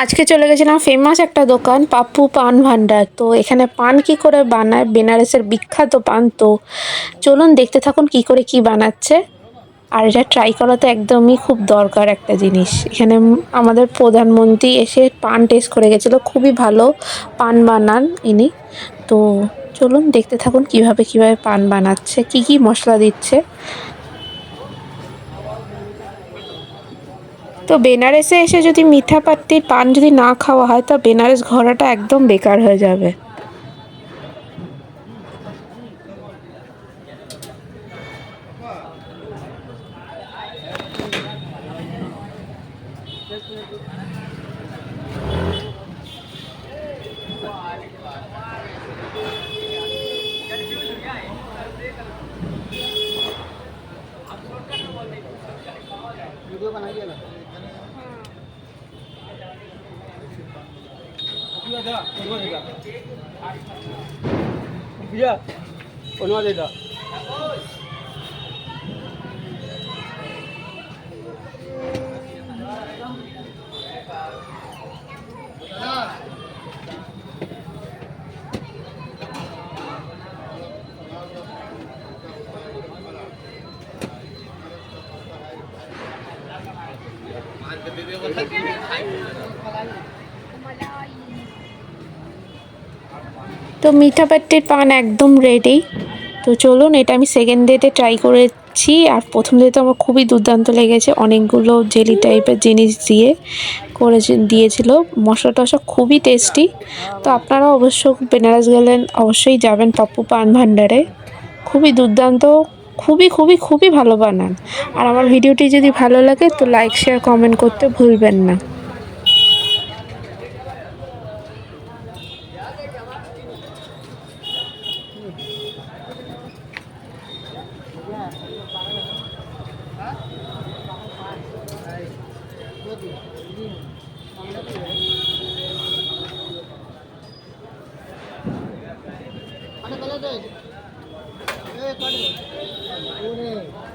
আজকে চলে গেছিলাম ফেমাস একটা দোকান পাপ্পু পান ভান্ডার। তো এখানে পান কি করে বানায়, বেনারসের বিখ্যাত পান। তো চলুন দেখতে থাকুন কি করে কি বানাচ্ছে। আর এটা ট্রাই করা তো একদমই খুব দরকার একটা জিনিস। এখানে আমাদের প্রধানমন্ত্রী এসে পান টেস্ট করে গেছিলো, খুবই ভালো পান বানান ইনি। তো চলুন দেখতে থাকুন কিভাবে কিভাবে পান বানাচ্ছে, কি কি মশলা দিচ্ছে। তো বেনারসে এসে যদি মিঠা পাত্তির পান যদি না খাওয়া হয়, তো বেনারস ঘোরাটা একদম বেকার হয়ে যাবে। वीडियो बनाइए ना भैया बनवा देगा তো মিঠা পাত্তির পান একদম রেডি। তো চলুন, এটা আমি সেকেন্ড ডেতে ট্রাই করেছি। আর প্রথম ডেতে আমার খুবই দুর্দান্ত লেগেছে, অনেকগুলো জেলি টাইপের জিনিস দিয়ে দিয়েছিল। মশলা টশলা খুবই টেস্টি। তো আপনারা অবশ্য বেনারস গেলেন অবশ্যই যাবেন পাপ্পু পান ভান্ডারে, খুবই দুর্দান্ত, খুবই খুবই খুবই ভালো বানান। আর আমার ভিডিওটি যদি ভালো লাগে তো লাইক শেয়ার কমেন্ট করতে ভুলবেন না। अरे गलत है ए काट दो